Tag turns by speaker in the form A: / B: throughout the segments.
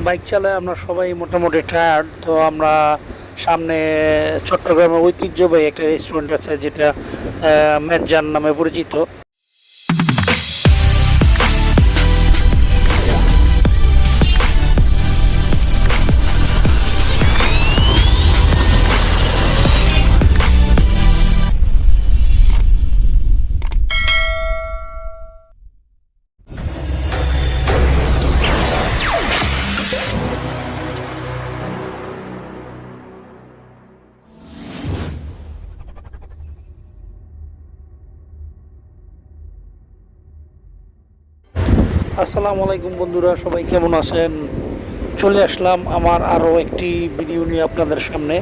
A: Bike চালায় আমরা সবাই মোটামুটি টায়ার্ড। তো আমরা সামনে চট্টগ্রামের ঐতিহ্যবাহী একটা রেস্টুরেন্ট আছে যেটা মেজান নামে পরিচিত। আসসালামু আলাইকুম বন্ধুরা, সবাই কেমন আছেন? চলে আসলাম আমার আরও একটি ভিডিও নিয়ে আপনাদের সামনে।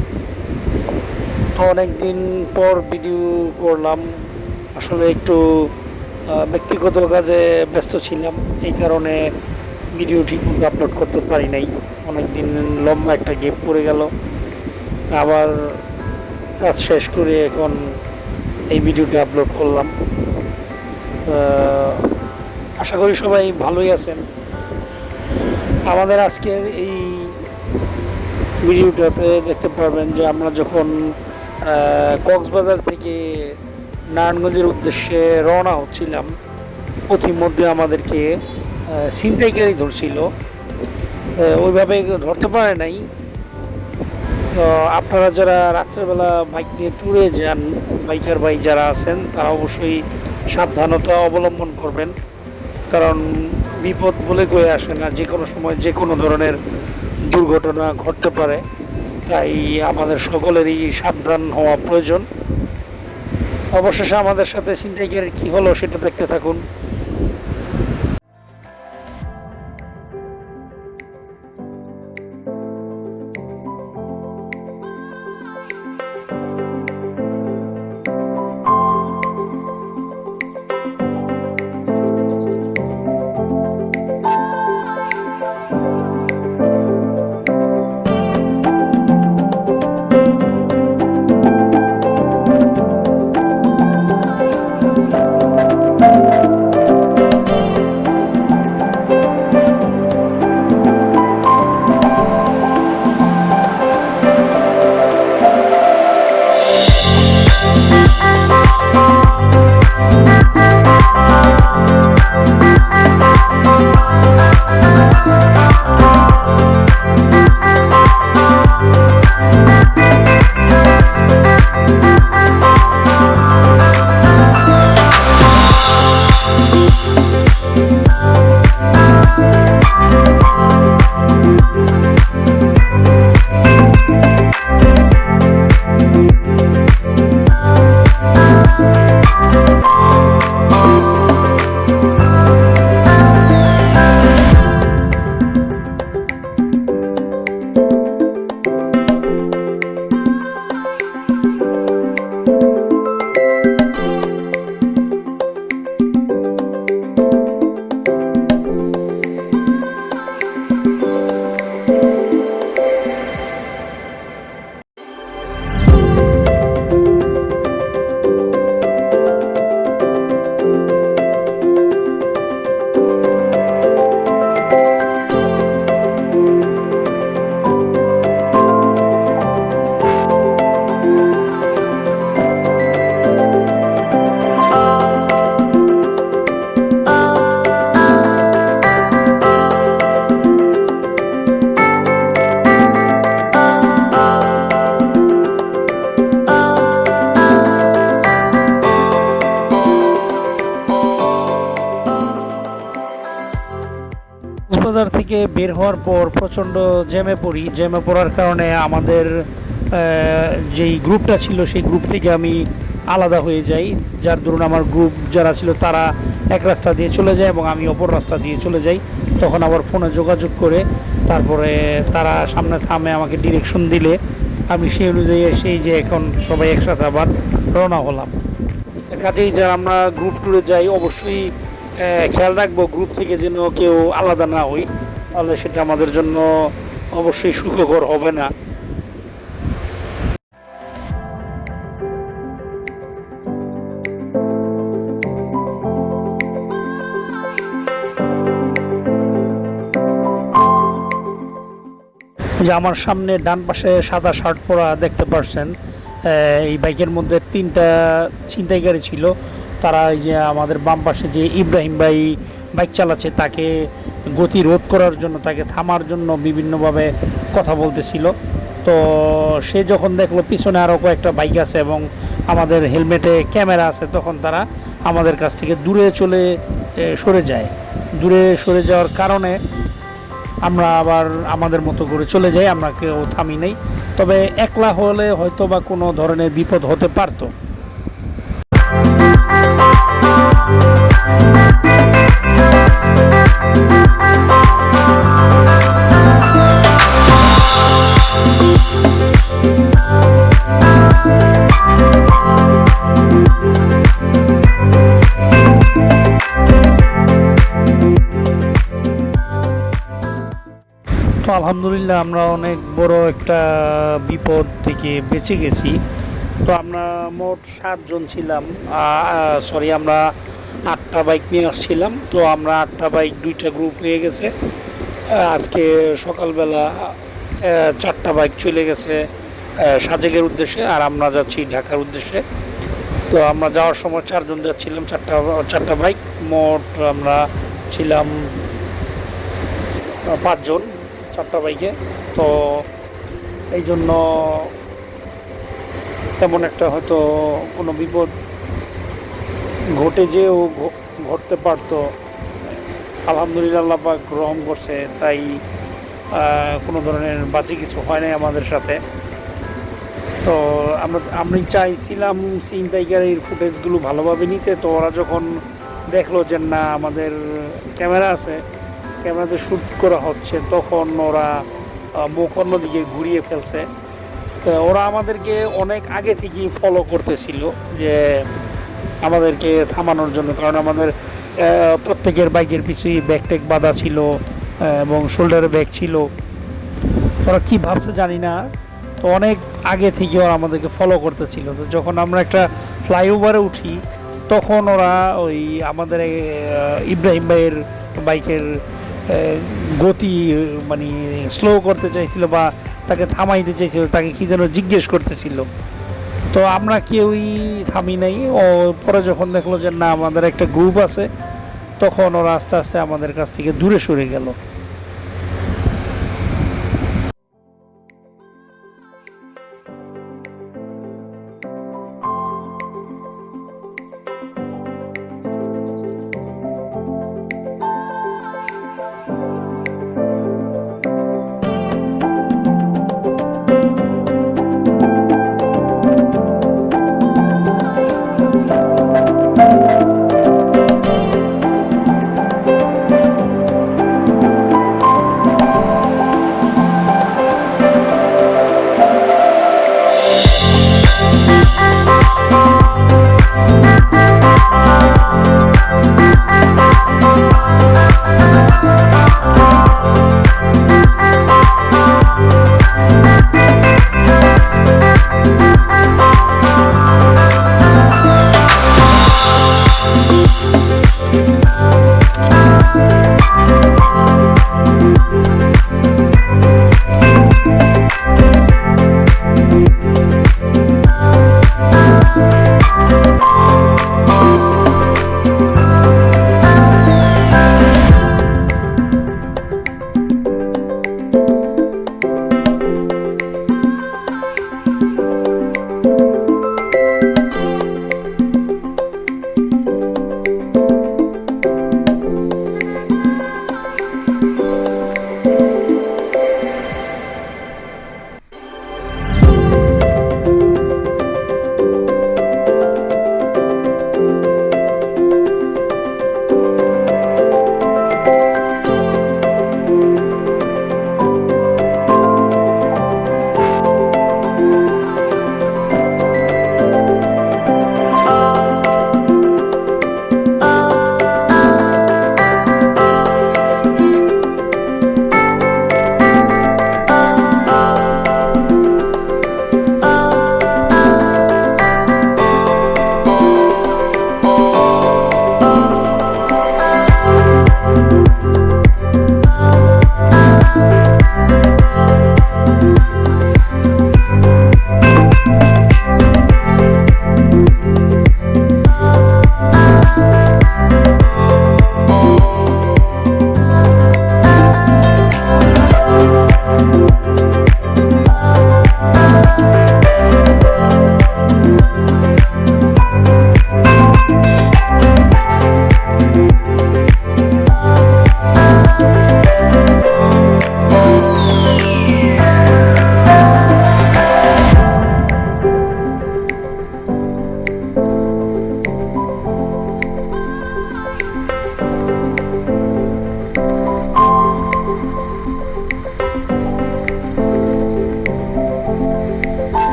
A: তো অনেকদিন পর ভিডিও করলাম, আসলে একটু ব্যক্তিগত কাজে ব্যস্ত ছিলাম, এই কারণে ভিডিও ঠিকমতো আপলোড করতে পারি নাই। অনেকদিন লম্বা একটা গ্যাপ পড়ে গেল। আবার কাজ শেষ করে এখন এই ভিডিওটি আপলোড করলাম। আশা করি সবাই ভালোই আছেন। আমাদের আজকের এই ভিডিওটাতে দেখতে পারবেন যে আমরা যখন কক্সবাজার থেকে নারায়ণগঞ্জের উদ্দেশ্যে রওনা হচ্ছিলাম, পথিমধ্যে আমাদেরকে ছিনতাইকারী ধরছিল। ওইভাবে ধরতে পারে নাই। তো আপনারা যারা রাত্রেবেলা বাইক নিয়ে ট্যুরে যান, বাইকার ভাই যারা আছেন, তারা অবশ্যই সাবধানতা অবলম্বন করবেন, কারণ বিপদ বলে কয়ে আসে না, যে কোনো সময় যে কোনো ধরনের দুর্ঘটনা ঘটতে পারে। তাই আমাদের সকলেরই সাবধান হওয়া প্রয়োজন। অবশেষে আমাদের সাথে ছিনতাইকারীর কী হলো সেটা দেখতে থাকুন। কক্সবাজার থেকে বের হওয়ার পর প্রচণ্ড জ্যামে পড়ি। জ্যামে পড়ার কারণে আমাদের যেই গ্রুপটা ছিল সেই গ্রুপ থেকে আমি আলাদা হয়ে যাই, যার দরুন আমার গ্রুপ যারা ছিল তারা এক রাস্তা দিয়ে চলে যায় এবং আমি অপর রাস্তা দিয়ে চলে যাই। তখন আবার ফোনে যোগাযোগ করে তারপরে তারা সামনে থামে, আমাকে ডিরেকশন দিলে আমি সেই অনুযায়ী সেই যে এখন সবাই একসাথে আবার রওনা হলাম। কাজেই যারা আমরা গ্রুপ ট্যুরে যাই অবশ্যই খেয়াল রাখবো গ্রুপ থেকে যেন কেউ আলাদা না হই, তাহলে সেটা আমাদের জন্য অবশ্যই সুখকর হবে না। যে আমার সামনে ডান পাশে সাদা শার্ট পরা দেখতে পাচ্ছেন, এই বাইকের মধ্যে 3টা ছিনতাইকারী ছিল। তারা এই যে আমাদের বাম পাশে যে ইব্রাহিম ভাই বাইক চালাচ্ছে তাকে গতি রোধ করার জন্য, তাকে থামার জন্য বিভিন্নভাবে কথা বলতেছিল। তো সে যখন দেখলো পিছনে আরও কয়েকটা বাইক আছে এবং আমাদের হেলমেটে ক্যামেরা আছে, তখন তারা আমাদের কাছ থেকে দূরে সরে যায়। দূরে সরে যাওয়ার কারণে আমরা আবার আমাদের মতো করে চলে যাই, আমরা কেউ থামি নেই। তবে একলা হলে হয়তো বা কোনো ধরনের বিপদ হতে পারতো। তো আলহামদুলিল্লাহ আমরা অনেক বড় একটা বিপদ থেকে বেঁচে গেছি। তো আমরা মোট 7 জন ছিলাম, সরি আমরা 8টা বাইক নিয়ে আসছিলাম। তো আমরা 8টা বাইক 2টা গ্রুপ হয়ে গেছে। আজকে সকালবেলা 4টা বাইক চলে গেছে সাজেকের উদ্দেশ্যে, আর আমরা যাচ্ছি ঢাকার উদ্দেশ্যে। তো আমরা যাওয়ার সময় 4 জন যাচ্ছিলাম, 4টা বাইক, মোট আমরা ছিলাম 5 জন 4টা বাইকে। তো এই জন্য তেমন একটা হয়তো কোনো বিপদ ঘটতে পারতো। আলহামদুলিল্লাহ আল্লাহ পাক রহম করছে, তাই কোনো ধরনের বাজে কিছু হয় নাই আমাদের সাথে। তো আমি চাইছিলাম ছিনতাইকারীর ফুটেজগুলো ভালোভাবে নিতে। তো ওরা যখন দেখলো যে না আমাদের ক্যামেরা আছে, ক্যামেরাতে শ্যুট করা হচ্ছে, তখন ওরা মুখ অন্যদিকে ঘুরিয়ে ফেলছে। তো ওরা আমাদেরকে অনেক আগে থেকেই ফলো করতেছিল যে আমাদেরকে থামানোর জন্য, কারণ আমাদের প্রত্যেকের বাইকের পিছুই ব্যাগ বাঁধা ছিল এবং শোল্ডারে ব্যাগ ছিল। ওরা কী ভাবছে জানি না, তো অনেক আগে থেকে ওরা আমাদেরকে ফলো করতেছিল। তো যখন আমরা একটা ফ্লাইওভারে উঠি, তখন ওরা ওই আমাদের ইব্রাহিম ভাইয়ের বাইকের গতি মানে স্লো করতে চাইছিল বা তাকে থামাইতে চাইছিল, তাকে কী যেন জিজ্ঞেস করতেছিল। তো আমরা কেউই থামি নাই। ও পরে যখন দেখলো যে না আমাদের একটা গ্রুপ আছে, তখন ওরা আস্তে আস্তে আমাদের কাছ থেকে দূরে সরে গেল।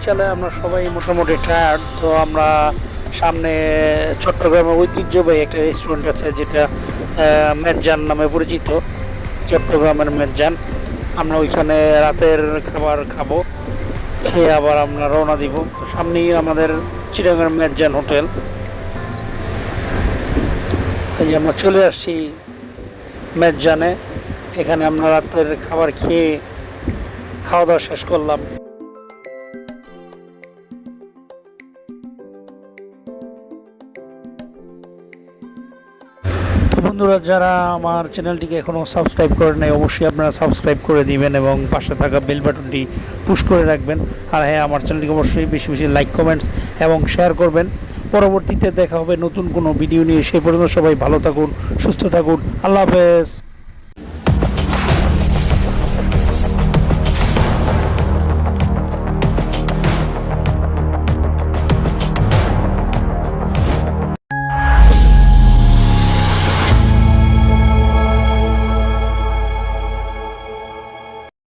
A: চালায় আমরা সবাই মোটামুটি টায়ার্ড। তো আমরা সামনে চট্টগ্রামের ঐতিহ্যবাহী একটা রেস্টুরেন্ট আছে যেটা মেজান নামে পরিচিত, চট্টগ্রামের মেজান। আমরা ওইখানে রাতের খাবার খাবো, খেয়ে আবার আমরা রওনা দিব। তো সামনেই আমাদের চিটাগাং মেজান হোটেল। এই যে আমরা চলে আসছি মেজানে, এখানে আমরা রাতের খাবার খেয়ে খাওয়া দাওয়া শেষ করলাম। তো বন্ধুরা, যারা আমার চ্যানেলটিকে এখনও সাবস্ক্রাইব করে নাই অবশ্যই আপনারা সাবস্ক্রাইব করে দিবেন এবং পাশে থাকা বেল বাটনটি পুশ করে রাখবেন। আর হ্যাঁ, আমার চ্যানেলটিকে অবশ্যই বেশি বেশি লাইক, কমেন্টস এবং শেয়ার করবেন। পরবর্তীতে দেখা হবে নতুন কোনো ভিডিও নিয়ে। সেই পর্যন্ত সবাই ভালো থাকুন, সুস্থ থাকুন। আল্লাহ হাফেজ।